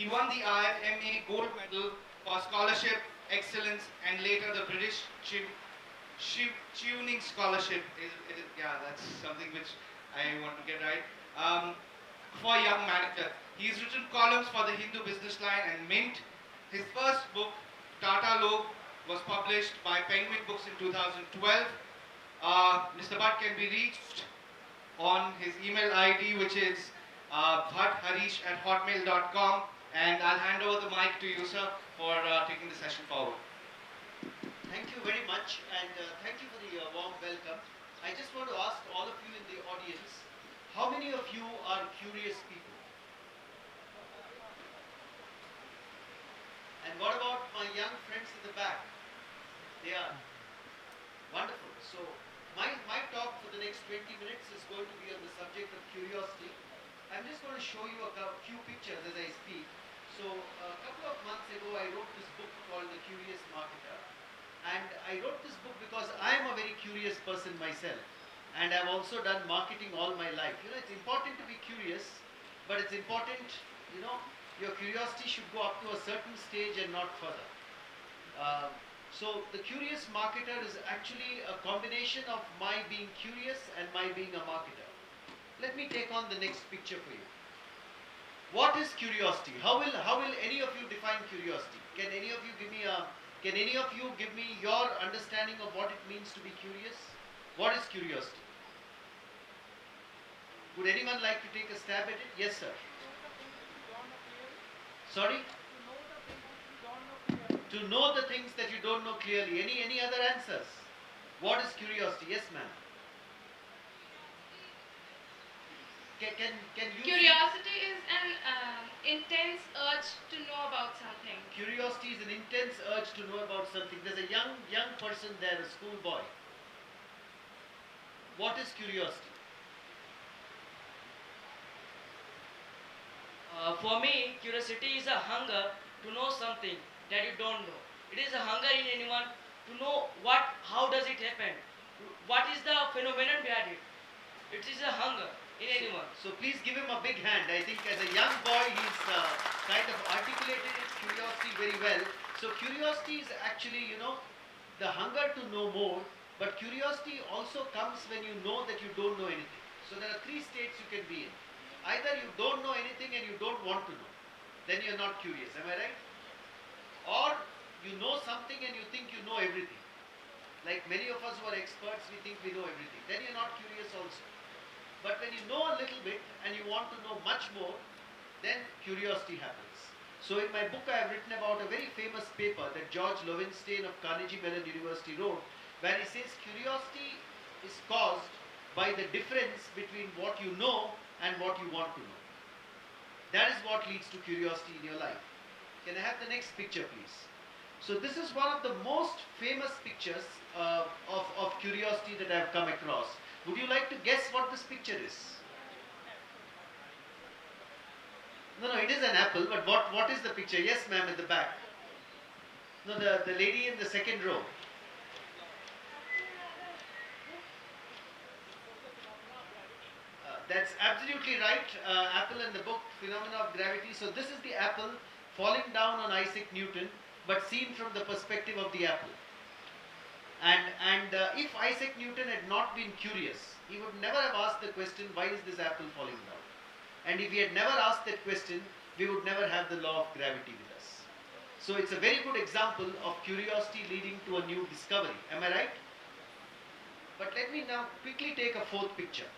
He won the IFMA Gold Medal for Scholarship Excellence and later the British Tuning Scholarship. Yeah, that's something which I want to get right. For young manager. He's written columns for the Hindu Business Line and Mint. His first book, Tata Log, was published by Penguin Books in 2012. Mr. Bhat can be reached on his email ID, which is bhatharish@hotmail.com. And I'll hand over the mic to you, sir, for taking the session forward. Thank you very much, and thank you for the warm welcome. I just want to ask all of you in the audience, how many of you are curious people? And what about my young friends in the back? They are wonderful. So my talk for the next 20 minutes is going to be on the subject of curiosity. I'm just going to show you a few pictures as I speak. So a couple of months ago I wrote this book called The Curious Marketer. And I wrote this book because I am a very curious person myself. And I've also done marketing all my life. You know, it's important to be curious, but it's important, you know, your curiosity should go up to a certain stage and not further. So the curious marketer is actually a combination of my being curious and my being a marketer. Let me take on the next picture for you. What is curiosity? How will any of you define curiosity? Can any of you give me your understanding of what it means to be curious? What is curiosity? Would anyone like to take a stab at it? Yes, sir. Sorry? To know the things that you don't know clearly. Any other answers? What is curiosity? Yes, ma'am. Can you... Curiosity is an intense urge to know about something. Curiosity is an intense urge to know about something. There's a young person there, a schoolboy. What is curiosity? For me, curiosity is a hunger to know something that you don't know. It is a hunger in anyone to know how does it happen? What is the phenomenon behind it? It is a hunger in anyone. So please give him a big hand. I think as a young boy, he's kind of articulated his curiosity very well. So curiosity is actually, you know, the hunger to know more, but curiosity also comes when you know that you don't know anything. So there are three states you can be in. Either you don't know anything and you don't want to know, then you're not curious, am I right? Or you know something and you think you know everything. Like many of us who are experts, we think we know everything. Then you're not curious also. But when you know a little bit and you want to know much more, then curiosity happens. So in my book I have written about a very famous paper that George Loewenstein of Carnegie Mellon University wrote, where he says curiosity is caused by the difference between what you know and what you want to know. That is what leads to curiosity in your life. Can I have the next picture, please? So this is one of the most famous pictures of curiosity that I have come across. Would you like to guess what this picture is? No, it is an apple, but what is the picture? Yes, ma'am, at the back. No, the lady in the second row. That's absolutely right. Apple in the book, Phenomena of Gravity. So this is the apple falling down on Isaac Newton, but seen from the perspective of the apple. And if Isaac Newton had not been curious, he would never have asked the question, why is this apple falling down? And if he had never asked that question, we would never have the law of gravity with us. So it's a very good example of curiosity leading to a new discovery. Am I right? But let me now quickly take a fourth picture.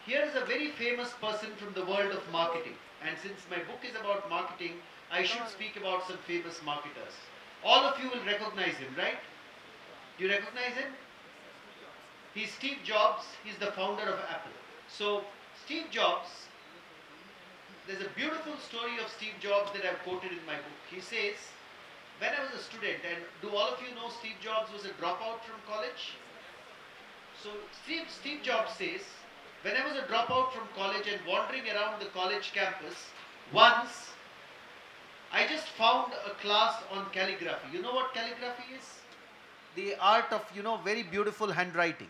Here is a very famous person from the world of marketing. And since my book is about marketing, I should speak about some famous marketers. All of you will recognize him, right? Do you recognize him? He's Steve Jobs. He's the founder of Apple. So Steve Jobs, there's a beautiful story of Steve Jobs that I've quoted in my book. He says, when I was a student, and do all of you know Steve Jobs was a dropout from college? So Steve Jobs says, when I was a dropout from college and wandering around the college campus, once I just found a class on calligraphy. You know what calligraphy is? The art of, very beautiful handwriting.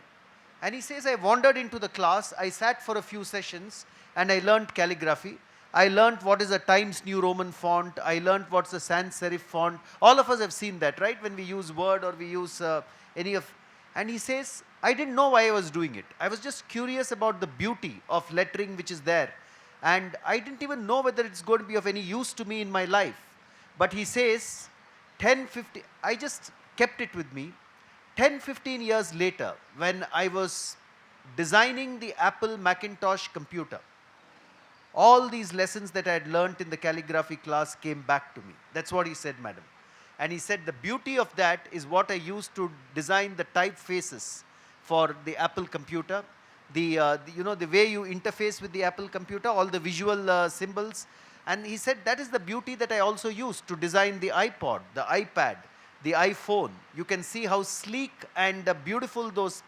And he says, I wandered into the class, I sat for a few sessions and I learned calligraphy. I learnt what is a Times New Roman font. I learnt what's a sans serif font. All of us have seen that, right? When we use Word or we use any of, and he says, I didn't know why I was doing it. I was just curious about the beauty of lettering which is there. And I didn't even know whether it's going to be of any use to me in my life. But he says, 10, 15, I just kept it with me. 10, 15 years later, when I was designing the Apple Macintosh computer, all these lessons that I had learnt in the calligraphy class came back to me. That's what he said, madam. And he said the beauty of that is what I used to design the typefaces for the Apple computer. The way you interface with the Apple computer, all the visual symbols. And he said that is the beauty that I also used to design the iPod, the iPad, the iPhone. You can see how sleek and beautiful those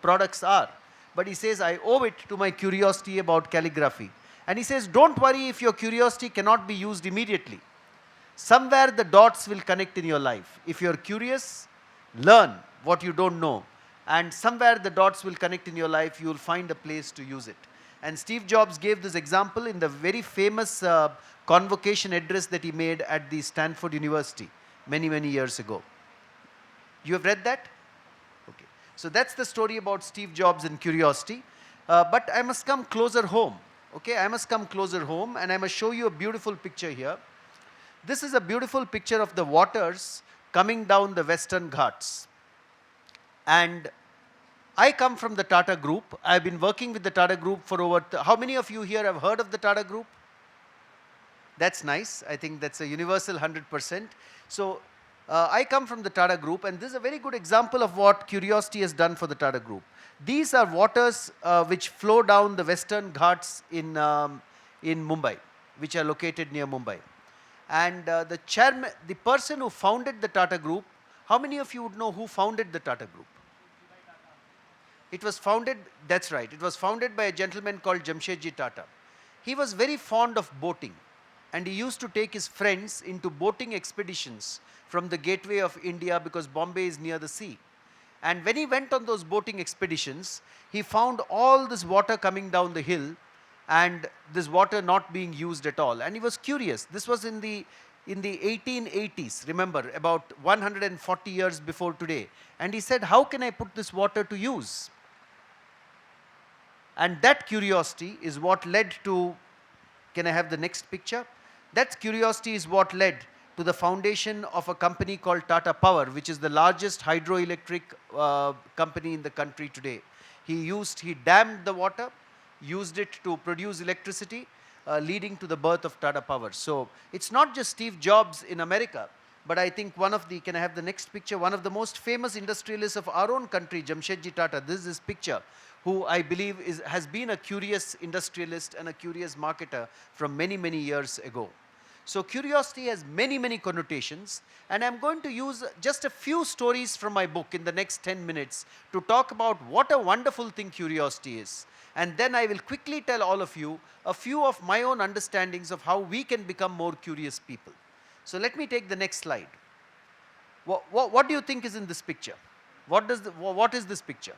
products are. But he says, I owe it to my curiosity about calligraphy. And he says, don't worry if your curiosity cannot be used immediately. Somewhere the dots will connect in your life. If you're curious, learn what you don't know. And somewhere the dots will connect in your life, you will find a place to use it. And Steve Jobs gave this example in the very famous convocation address that he made at the Stanford University many, many years ago. You have read that? Okay. So that's the story about Steve Jobs and curiosity. But I must come closer home. Okay, I must come closer home and I must show you a beautiful picture here. This is a beautiful picture of the waters coming down the Western Ghats. And I come from the Tata Group. I've been working with the Tata Group for over, how many of you here have heard of the Tata Group? That's nice. I think that's a universal 100%. So I come from the Tata Group, and this is a very good example of what curiosity has done for the Tata Group. These are waters which flow down the Western Ghats in Mumbai, which are located near Mumbai. And the person who founded the Tata Group, how many of you would know who founded the Tata Group? It was founded, that's right, it was founded by a gentleman called Jamshedji Tata. He was very fond of boating, and he used to take his friends into boating expeditions from the gateway of India because Bombay is near the sea. And when he went on those boating expeditions, he found all this water coming down the hill and this water not being used at all. And he was curious. This was in the 1880s, remember, about 140 years before today. And he said, how can I put this water to use? And that curiosity is what led to, can I have the next picture? That curiosity is what led to the foundation of a company called Tata Power, which is the largest hydroelectric company in the country today. He dammed the water, used it to produce electricity, leading to the birth of Tata Power. So it's not just Steve Jobs in America, but I think can I have the next picture? One of the most famous industrialists of our own country, Jamshedji Tata, this is his picture, who I believe has been a curious industrialist and a curious marketer from many, many years ago. So curiosity has many, many connotations, and I'm going to use just a few stories from my book in the next 10 minutes to talk about what a wonderful thing curiosity is. And then I will quickly tell all of you a few of my own understandings of how we can become more curious people. So let me take the next slide. What do you think is in this picture? What is this picture?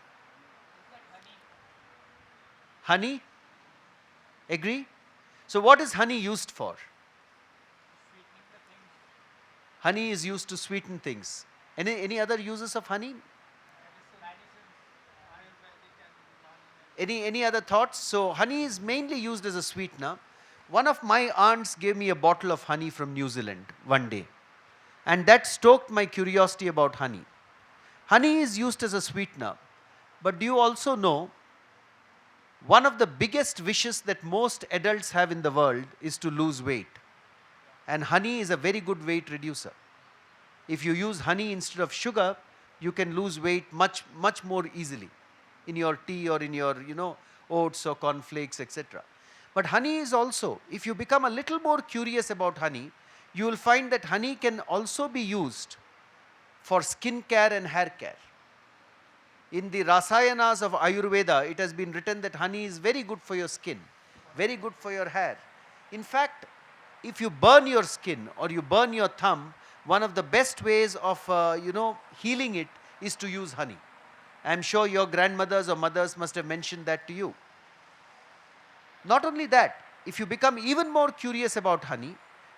Honey? Agree? So what is honey used for? Honey is used to sweeten things. Any other uses of honey? Any other thoughts? So honey is mainly used as a sweetener. One of my aunts gave me a bottle of honey from New Zealand one day, and that stoked my curiosity about honey. Honey is used as a sweetener, but do you also know one of the biggest wishes that most adults have in the world is to lose weight? And honey is a very good weight reducer. If you use honey instead of sugar, you can lose weight much, much more easily in your tea or in your, oats or cornflakes, etc. But honey is also, if you become a little more curious about honey, you will find that honey can also be used for skin care and hair care. In the Rasayanas of Ayurveda, it has been written that honey is very good for your skin, very good for your hair. In fact, if you burn your skin or you burn your thumb, one of the best ways of healing it is to use honey. I am sure your grandmothers or mothers must have mentioned that to you. Not only that, if you become even more curious about honey,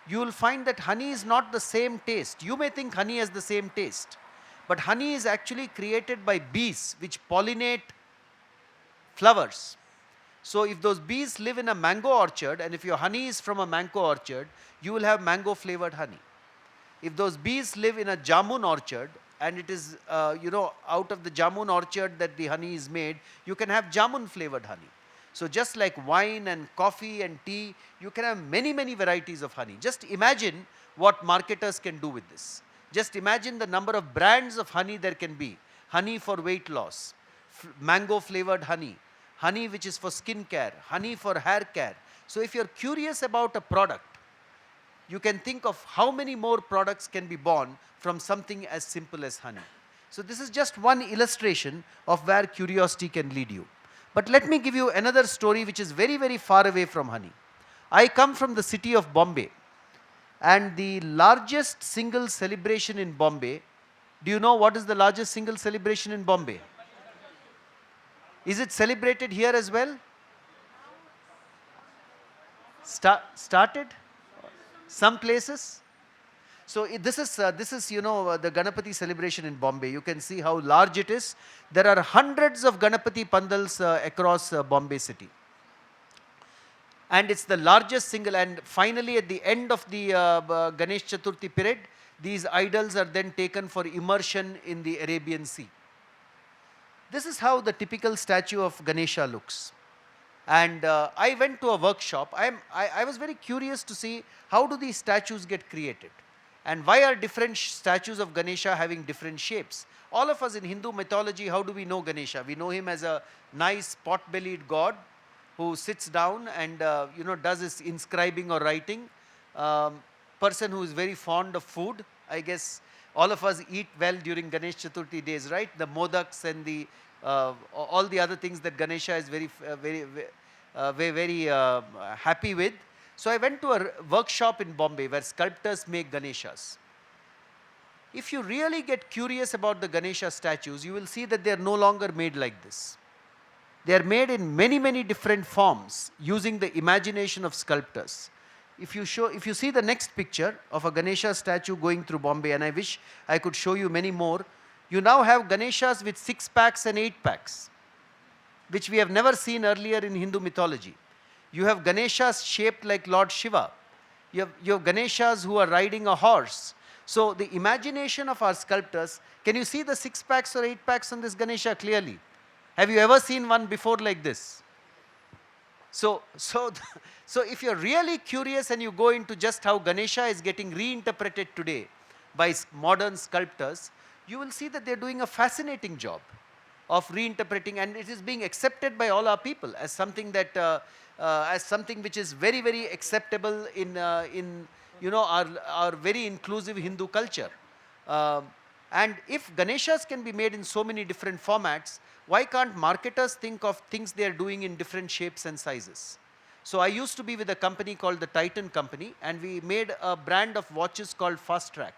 you will find that honey is not the same taste. You may think honey has the same taste, but honey is actually created by bees which pollinate flowers. So if those bees live in a mango orchard, and if your honey is from a mango orchard, you will have mango flavored honey. If those bees live in a jamun orchard, and it is out of the jamun orchard that the honey is made, you can have jamun flavored honey. So just like wine and coffee and tea, you can have many, many varieties of honey. Just imagine what marketers can do with this. Just imagine the number of brands of honey there can be. Honey for weight loss, mango flavored honey, honey which is for skin care, honey for hair care. So if you're curious about a product, you can think of how many more products can be born from something as simple as honey. So this is just one illustration of where curiosity can lead you. But let me give you another story which is very, very far away from honey. I come from the city of Bombay, and the largest single celebration in Bombay, do you know what is the largest single celebration in Bombay? Is it celebrated here as well? Started? Some places? So this is the Ganapati celebration in Bombay. You can see how large it is. There are hundreds of Ganapati pandals across Bombay city. And it's the largest single, and finally at the end of the Ganesh Chaturthi period, these idols are then taken for immersion in the Arabian Sea. This is how the typical statue of Ganesha looks. And I went to a workshop. I was very curious to see how do these statues get created, and why are different statues of Ganesha having different shapes. All of us in Hindu mythology, how do we know Ganesha? We know him as a nice pot-bellied god who sits down and does his inscribing or writing. Person who is very fond of food. I guess all of us eat well during Ganesh Chaturthi days, right? The modaks and the all the other things that Ganesha is very happy with. So I went to a workshop in Bombay where sculptors make Ganeshas. If you really get curious about the Ganesha statues, you will see that they are no longer made like this. They are made in many, many different forms using the imagination of sculptors. If you see the next picture of a Ganesha statue going through Bombay, and I wish I could show you many more, you now have Ganeshas with 6-packs and 8-packs, which we have never seen earlier in Hindu mythology. You have Ganeshas shaped like Lord Shiva. You have Ganeshas who are riding a horse. So the imagination of our sculptors, can you see the 6-packs or 8-packs on this Ganesha clearly? Have you ever seen one before like this? So if you're really curious and you go into just how Ganesha is getting reinterpreted today by modern sculptors, you will see that they're doing a fascinating job of reinterpreting, and it is being accepted by all our people as something that as something which is very, very acceptable in our very inclusive Hindu culture. And if Ganeshas can be made in so many different formats, why can't marketers think of things they are doing in different shapes and sizes? So I used to be with a company called the Titan Company, and we made a brand of watches called Fast Track.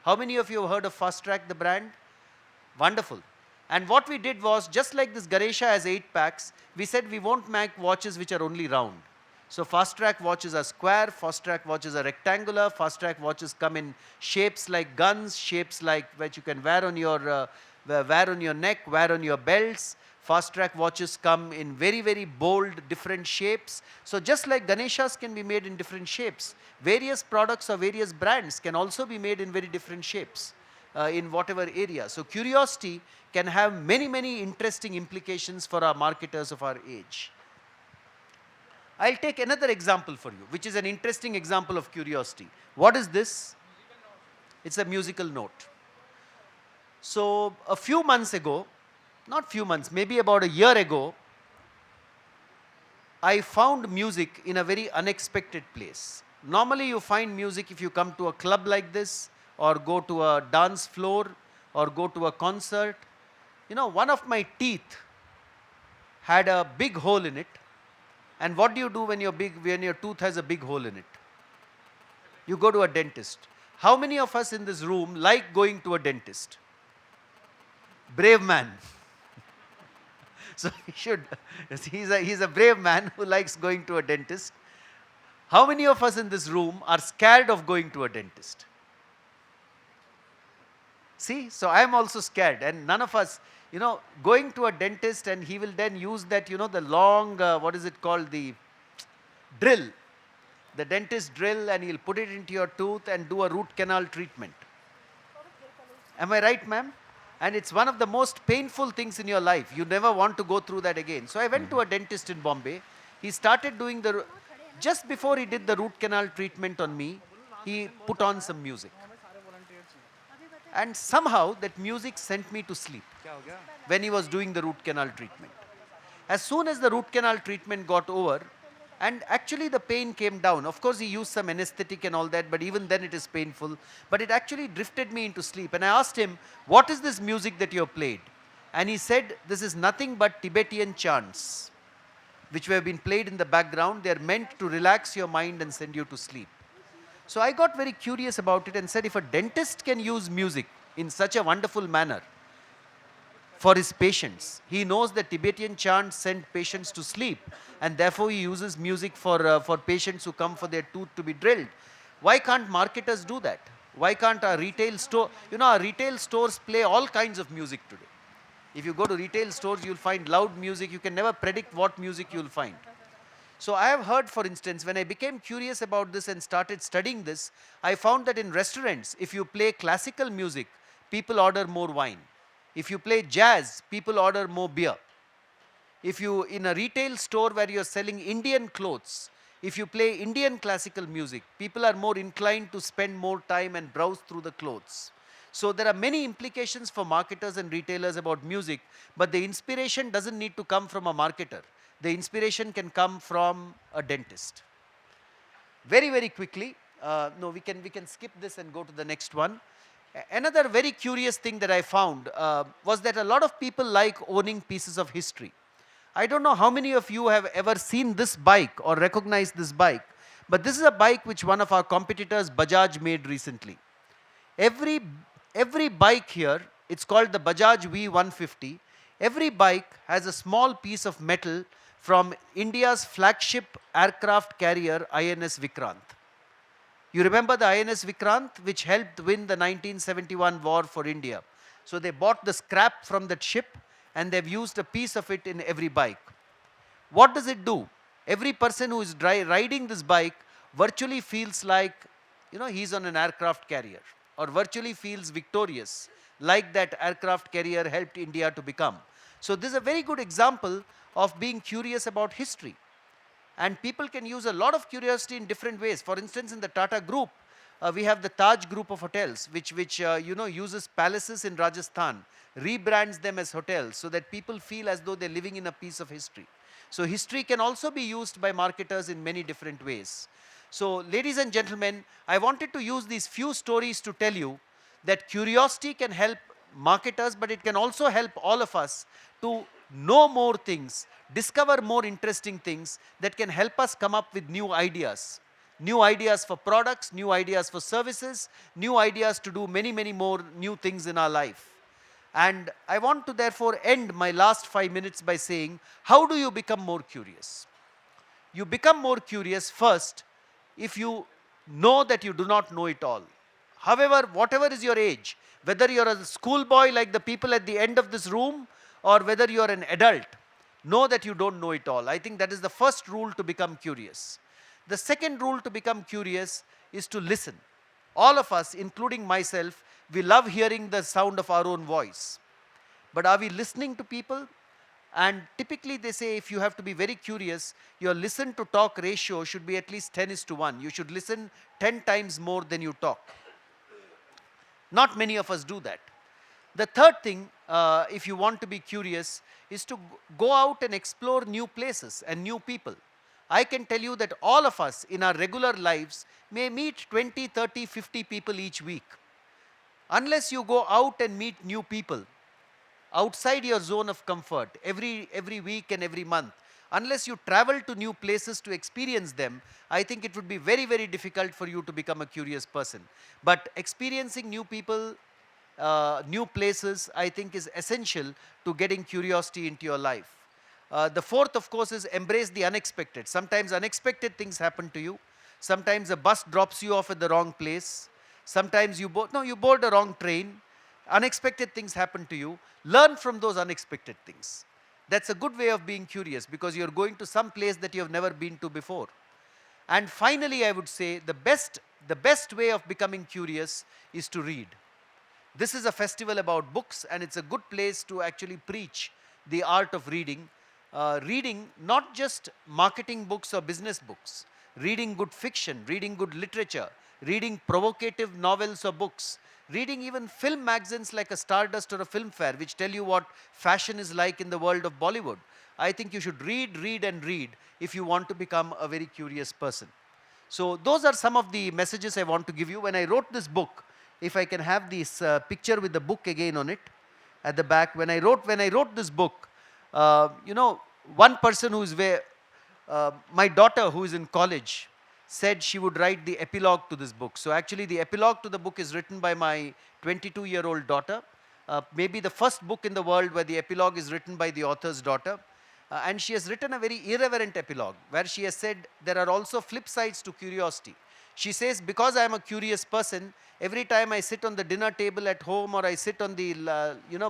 How many of you have heard of Fast Track, the brand? Wonderful. And what we did was, just like this Ganesha has 8-packs, we said we won't make watches which are only round. So Fast Track watches are square, Fast Track watches are rectangular, Fast Track watches come in shapes like guns, shapes like which you can wear on your neck, wear on your belts. Fast Track watches come in very, very bold, different shapes. So just like Ganeshas can be made in different shapes, various products or various brands can also be made in very different shapes in whatever area. So curiosity can have many, many interesting implications for our marketers of our age. I'll take another example for you, which is an interesting example of curiosity. What is this? It's a musical note. So a few months ago, not few months, maybe about a year ago, I found music in a very unexpected place. Normally you find music if you come to a club like this, or go to a dance floor, or go to a concert. One of my teeth had a big hole in it. And what do you do when your tooth has a big hole in it? You go to a dentist. How many of us in this room like going to a dentist? Brave man. So he should. He's a brave man who likes going to a dentist. How many of us in this room are scared of going to a dentist? See, so I am also scared, and none of us, going to a dentist and he will then use that, the long, what is it called, drill, the dentist drill, and he'll put it into your tooth and do a root canal treatment. Am I right, ma'am? And it's one of the most painful things in your life. You never want to go through that again. So I went to a dentist in Bombay. He started doing just before he did the root canal treatment on me, he put on some music. And somehow that music sent me to sleep when he was doing the root canal treatment. As soon as the root canal treatment got over, and actually the pain came down. Of course, he used some anesthetic and all that, but even then it is painful. But it actually drifted me into sleep. And I asked him, what is this music that you have played? And he said, this is nothing but Tibetan chants, which have been played in the background. They are meant to relax your mind and send you to sleep. So I got very curious about it and said, if a dentist can use music in such a wonderful manner for his patients, he knows that Tibetan chants send patients to sleep, and therefore he uses music for patients who come for their tooth to be drilled. Why can't marketers do that? Why can't our retail store, our retail stores play all kinds of music today. If you go to retail stores, you'll find loud music. You can never predict what music you'll find. So I have heard, for instance, when I became curious about this and started studying this, I found that in restaurants, if you play classical music, people order more wine. If you play jazz, people order more beer. If you, in a retail store where you're selling Indian clothes, if you play Indian classical music, people are more inclined to spend more time and browse through the clothes. So there are many implications for marketers and retailers about music, but the inspiration doesn't need to come from a marketer. The inspiration can come from a dentist. Very, very quickly, no, we can skip this and go to the next one. Another very curious thing that I found was that a lot of people like owning pieces of history. I don't know how many of you have ever seen this bike or recognized this bike, but this is a bike which one of our competitors, Bajaj, made recently. Every bike here, it's called the Bajaj V150. Every bike has a small piece of metal from India's flagship aircraft carrier, INS Vikrant. You remember the INS Vikrant, which helped win the 1971 war for India. So they bought the scrap from that ship and they've used a piece of it in every bike. What does it do? Every person who is riding this bike virtually feels like, he's on an aircraft carrier, or virtually feels victorious, like that aircraft carrier helped India to become. So this is a very good example of being curious about history. And people can use a lot of curiosity in different ways. For instance, in the Tata group, we have the Taj group of hotels, which uses palaces in Rajasthan, rebrands them as hotels so that people feel as though they're living in a piece of history. So history can also be used by marketers in many different ways. So ladies and gentlemen, I wanted to use these few stories to tell you that curiosity can help marketers, but it can also help all of us to know more things, discover more interesting things that can help us come up with new ideas. New ideas for products, new ideas for services, new ideas to do many, many more new things in our life. And I want to therefore end my last 5 minutes by saying, how do you become more curious? You become more curious first if you know that you do not know it all. However, whatever is your age, whether you're a schoolboy like the people at the end of this room, or whether you're an adult, know that you don't know it all. I think that is the first rule to become curious. The second rule to become curious is to listen. All of us, including myself, we love hearing the sound of our own voice. But are we listening to people? And typically they say if you have to be very curious, your listen to talk ratio should be at least 10:1. You should listen 10 times more than you talk. Not many of us do that. The third thing, if you want to be curious, is to go out and explore new places and new people. I can tell you that all of us in our regular lives may meet 20, 30, 50 people each week. Unless you go out and meet new people outside your zone of comfort every week and every month, unless you travel to new places to experience them, I think it would be very, very difficult for you to become a curious person. But experiencing new people, new places, I think is essential to getting curiosity into your life. The fourth, of course, is embrace the unexpected. Sometimes unexpected things happen to you. Sometimes a bus drops you off at the wrong place. Sometimes you board a wrong train. Unexpected things happen to you. Learn from those unexpected things. That's a good way of being curious because you're going to some place that you have never been to before. And finally, I would say the best way of becoming curious is to read. This is a festival about books, and it's a good place to actually preach the art of reading. Reading not just marketing books or business books, reading good fiction, reading good literature, reading provocative novels or books, reading even film magazines like a Stardust or a Filmfare, which tell you what fashion is like in the world of Bollywood. I think you should read, read, and read if you want to become a very curious person. So those are some of the messages I want to give you. When I wrote this book, if I can have this picture with the book again on it at the back. When I wrote this book, one person who is my daughter who is in college said she would write the epilogue to this book. So actually the epilogue to the book is written by my 22-year-old daughter. Maybe the first book in the world where the epilogue is written by the author's daughter. And she has written a very irreverent epilogue where she has said there are also flip sides to curiosity. She says, because I am a curious person, every time I sit on the dinner table at home or I sit on the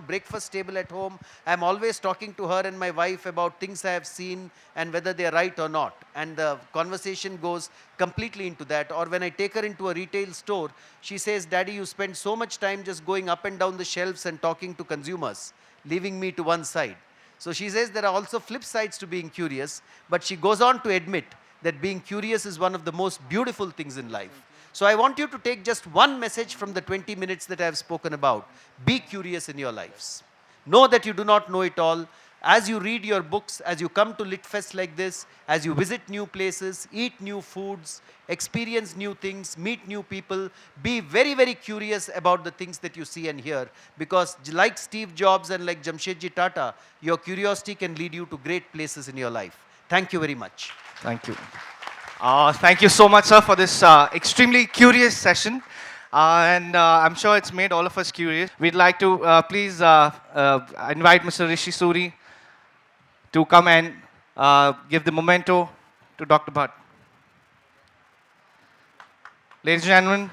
breakfast table at home, I am always talking to her and my wife about things I have seen and whether they are right or not. And the conversation goes completely into that. Or when I take her into a retail store, she says, Daddy, you spend so much time just going up and down the shelves and talking to consumers, leaving me to one side. So she says there are also flip sides to being curious, but she goes on to admit that being curious is one of the most beautiful things in life. So I want you to take just one message from the 20 minutes that I have spoken about. Be curious in your lives. Know that you do not know it all. As you read your books, as you come to LitFest like this, as you visit new places, eat new foods, experience new things, meet new people, be very, very curious about the things that you see and hear. Because like Steve Jobs and like Jamshedji Tata, your curiosity can lead you to great places in your life. Thank you very much. Thank you. Thank you so much, sir, for this extremely curious session. And I'm sure it's made all of us curious. We'd like to please invite Mr. Rishi Suri to come and give the memento to Dr. Bhat. Ladies and gentlemen,